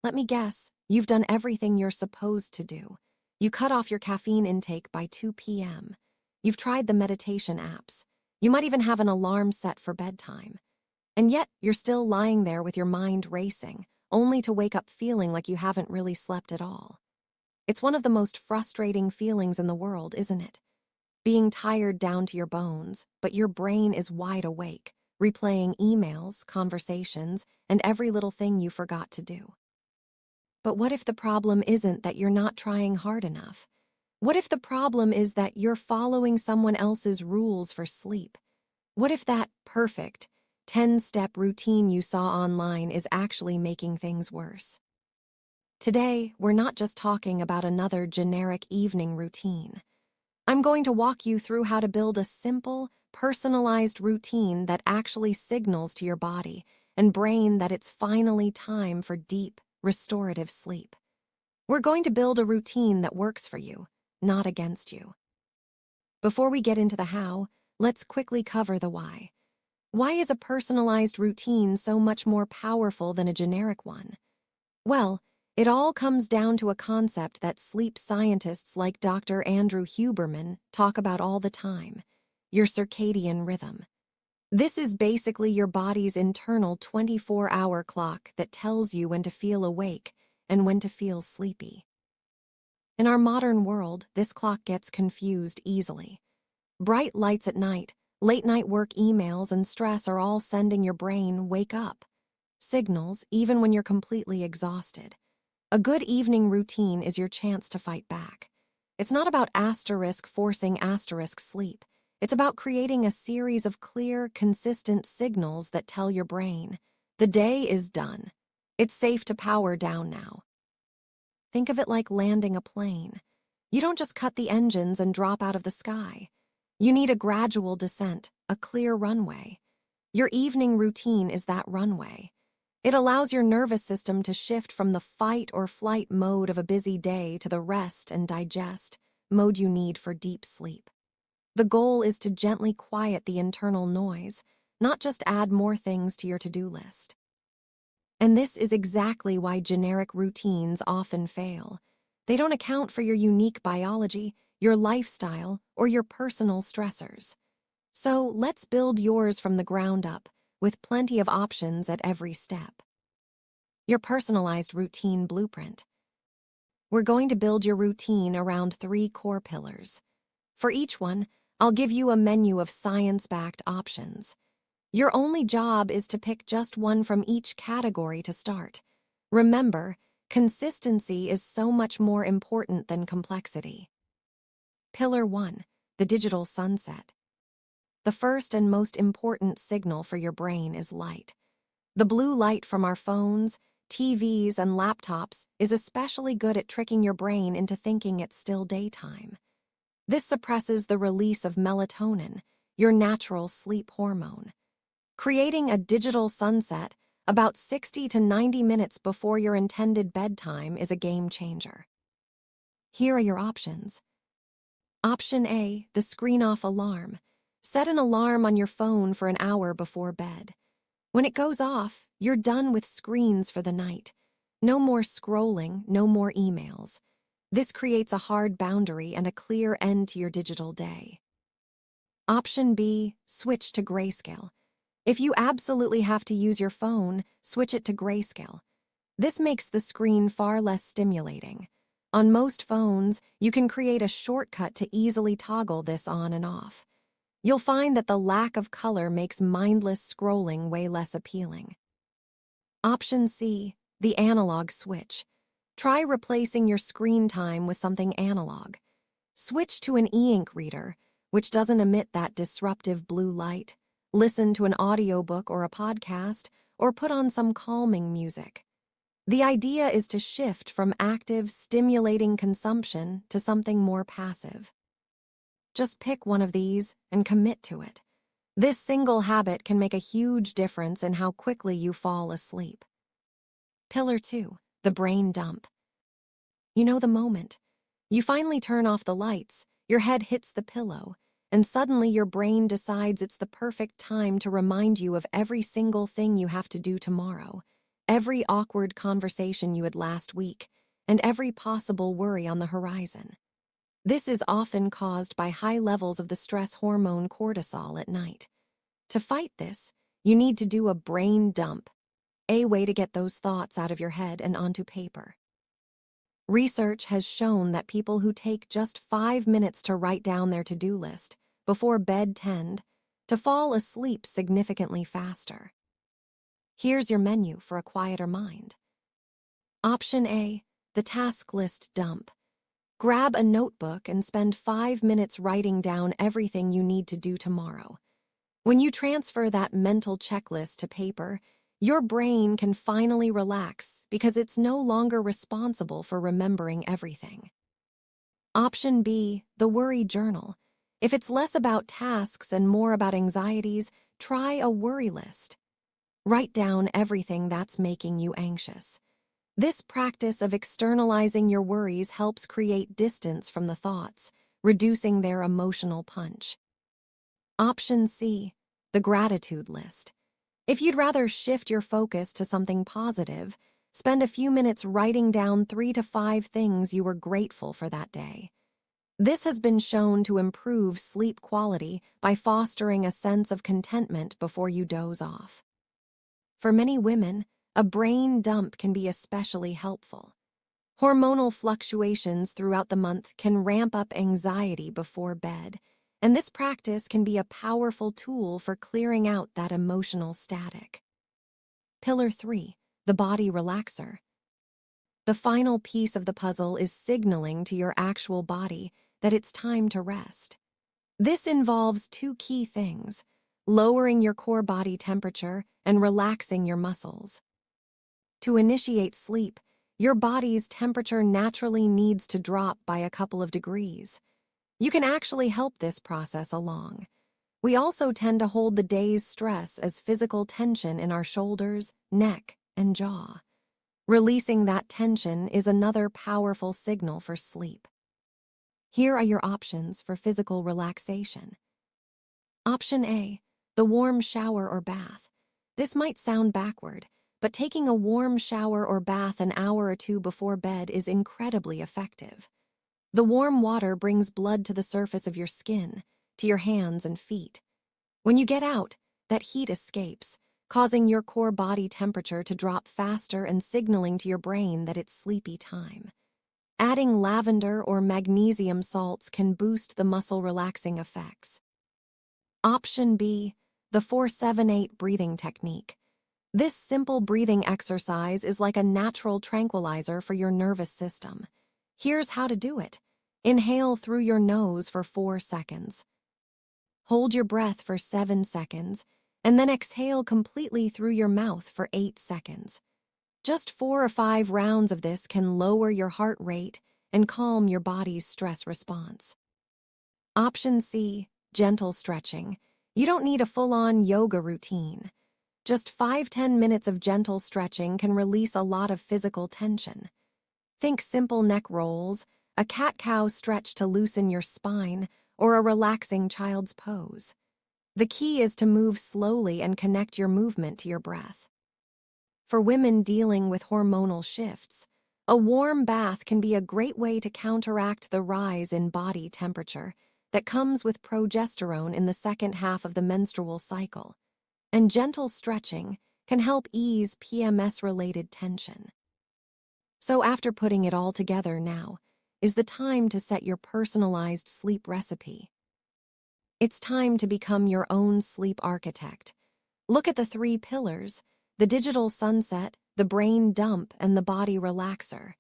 Let me guess, you've done everything you're supposed to do. You cut off your caffeine intake by 2 p.m. You've tried the meditation apps. You might even have an alarm set for bedtime. And yet, you're still lying there with your mind racing, only to wake up feeling like you haven't really slept at all. It's one of the most frustrating feelings in the world, isn't it? Being tired down to your bones, but your brain is wide awake, replaying emails, conversations, and every little thing you forgot to do. But what if the problem isn't that you're not trying hard enough? What if the problem is that you're following someone else's rules for sleep? What if that perfect 10-step routine you saw online is actually making things worse? Today, we're not just talking about another generic evening routine. I'm going to walk you through how to build a simple, personalized routine that actually signals to your body and brain that it's finally time for deep, restorative sleep. We're going to build a routine that works for you, not against you. Before we get into the how, let's quickly cover the why. Why is a personalized routine so much more powerful than a generic one? Well, it all comes down to a concept that sleep scientists like Dr. Andrew Huberman talk about all the time: your circadian rhythm. This is basically your body's internal 24-hour clock that tells you when to feel awake and when to feel sleepy. In our modern world, this clock gets confused easily. Bright lights at night, late-night work emails, and stress are all sending your brain "wake up" signals even when you're completely exhausted. A good evening routine is your chance to fight back. It's not about forcing sleep. It's about creating a series of clear, consistent signals that tell your brain, the day is done. It's safe to power down now. Think of it like landing a plane. You don't just cut the engines and drop out of the sky. You need a gradual descent, a clear runway. Your evening routine is that runway. It allows your nervous system to shift from the fight or flight mode of a busy day to the rest and digest mode you need for deep sleep. The goal is to gently quiet the internal noise, not just add more things to your to-do list. And this is exactly why generic routines often fail. They don't account for your unique biology, your lifestyle, or your personal stressors. So let's build yours from the ground up, with plenty of options at every step. Your personalized routine blueprint. We're going to build your routine around 3 core pillars. For each one, I'll give you a menu of science-backed options. Your only job is to pick just one from each category to start. Remember, consistency is so much more important than complexity. Pillar 1, the digital sunset. The first and most important signal for your brain is light. The blue light from our phones, TVs, and laptops is especially good at tricking your brain into thinking it's still daytime. This suppresses the release of melatonin, your natural sleep hormone. Creating a digital sunset about 60 to 90 minutes before your intended bedtime is a game changer. Here are your options. Option A, the screen-off alarm. Set an alarm on your phone for an hour before bed. When it goes off, you're done with screens for the night. No more scrolling, no more emails. This creates a hard boundary and a clear end to your digital day. Option B, switch to grayscale. If you absolutely have to use your phone, switch it to grayscale. This makes the screen far less stimulating. On most phones, you can create a shortcut to easily toggle this on and off. You'll find that the lack of color makes mindless scrolling way less appealing. Option C, the analog switch. Try replacing your screen time with something analog. Switch to an e-ink reader, which doesn't emit that disruptive blue light. Listen to an audiobook or a podcast, or put on some calming music. The idea is to shift from active, stimulating consumption to something more passive. Just pick one of these and commit to it. This single habit can make a huge difference in how quickly you fall asleep. Pillar 2, the brain dump. You know the moment. You finally turn off the lights, your head hits the pillow, and suddenly your brain decides it's the perfect time to remind you of every single thing you have to do tomorrow. every awkward conversation you had last week, and every possible worry on the horizon. This is often caused by high levels of the stress hormone cortisol at night. To fight this, you need to do a brain dump, a way to get those thoughts out of your head and onto paper. Research has shown that people who take just 5 minutes to write down their to-do list before bed tend to fall asleep significantly faster. Here's your menu for a quieter mind. Option A, the task list dump. Grab a notebook and spend 5 minutes writing down everything you need to do tomorrow. When you transfer that mental checklist to paper, your brain can finally relax because it's no longer responsible for remembering everything. Option B, the worry journal. If it's less about tasks and more about anxieties, try a worry list. Write down everything that's making you anxious. This practice of externalizing your worries helps create distance from the thoughts, reducing their emotional punch. Option C, the gratitude list. If you'd rather shift your focus to something positive, spend a few minutes writing down 3 to 5 things you were grateful for that day. This has been shown to improve sleep quality by fostering a sense of contentment before you doze off. For many women, a brain dump can be especially helpful. Hormonal fluctuations throughout the month can ramp up anxiety before bed, and this practice can be a powerful tool for clearing out that emotional static. Pillar 3, the body relaxer. The final piece of the puzzle is signaling to your actual body that it's time to rest. This involves 2 key things: lowering your core body temperature and relaxing your muscles. To initiate sleep, your body's temperature naturally needs to drop by a couple of degrees. You can actually help this process along. We also tend to hold the day's stress as physical tension in our shoulders, neck, and jaw. Releasing that tension is another powerful signal for sleep. Here are your options for physical relaxation. Option A, the warm shower or bath. This might sound backward, but taking a warm shower or bath an hour or 2 before bed is incredibly effective. The warm water brings blood to the surface of your skin, to your hands and feet. When you get out, that heat escapes, causing your core body temperature to drop faster and signaling to your brain that it's sleepy time. Adding lavender or magnesium salts can boost the muscle-relaxing effects. Option B, the 4-7-8 breathing technique. This simple breathing exercise is like a natural tranquilizer for your nervous system. Here's how to do it. Inhale through your nose for 4 seconds. Hold your breath for 7 seconds, and then exhale completely through your mouth for 8 seconds. Just 4 or 5 rounds of this can lower your heart rate and calm your body's stress response. Option C, gentle stretching. You don't need a full-on yoga routine. Just 5-10 minutes of gentle stretching can release a lot of physical tension. Think simple neck rolls, a cat-cow stretch to loosen your spine, or a relaxing child's pose. The key is to move slowly and connect your movement to your breath. For women dealing with hormonal shifts, a warm bath can be a great way to counteract the rise in body temperature that comes with progesterone in the second half of the menstrual cycle, and gentle stretching can help ease PMS-related tension. So after putting it all together now is the time to set your personalized sleep recipe. It's time to become your own sleep architect. Look at the 3 pillars: the digital sunset, the brain dump, and the body relaxer.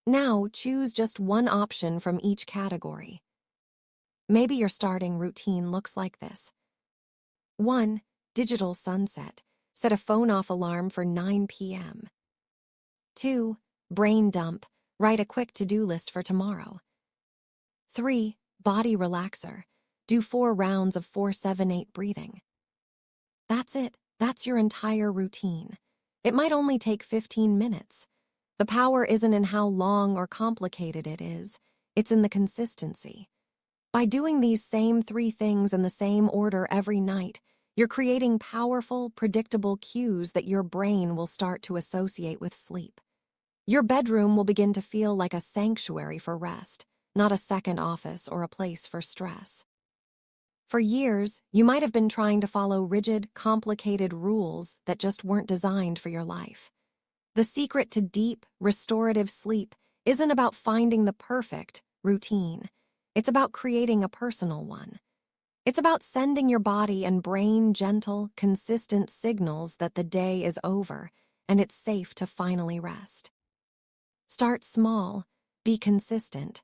Now choose just one option from each category. Maybe your starting routine looks like this. 1. Digital sunset. Set a phone-off alarm for 9 p.m. 2. Brain dump. Write a quick to-do list for tomorrow. 3. Body relaxer. Do 4 rounds of 4-7-8 breathing. That's it. That's your entire routine. It might only take 15 minutes. The power isn't in how long or complicated it is. It's in the consistency. By doing these same 3 things in the same order every night, You're creating powerful, predictable cues that your brain will start to associate with sleep. Your bedroom will begin to feel like a sanctuary for rest, not a second office or a place for stress. For years, you might have been trying to follow rigid, complicated rules that just weren't designed for your life. The secret to deep, restorative sleep isn't about finding the perfect routine. It's about creating a personal one. It's about sending your body and brain gentle, consistent signals that the day is over and it's safe to finally rest. Start small, be consistent,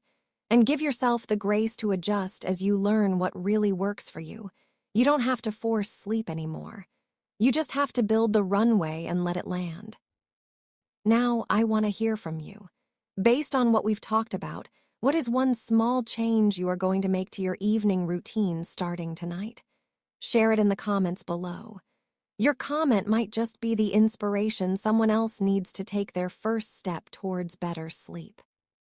and give yourself the grace to adjust as you learn what really works for you. You don't have to force sleep anymore. You just have to build the runway and let it land. Now, I want to hear from you. Based on what we've talked about, what is one small change you are going to make to your evening routine starting tonight? Share it in the comments below. Your comment might just be the inspiration someone else needs to take their first step towards better sleep.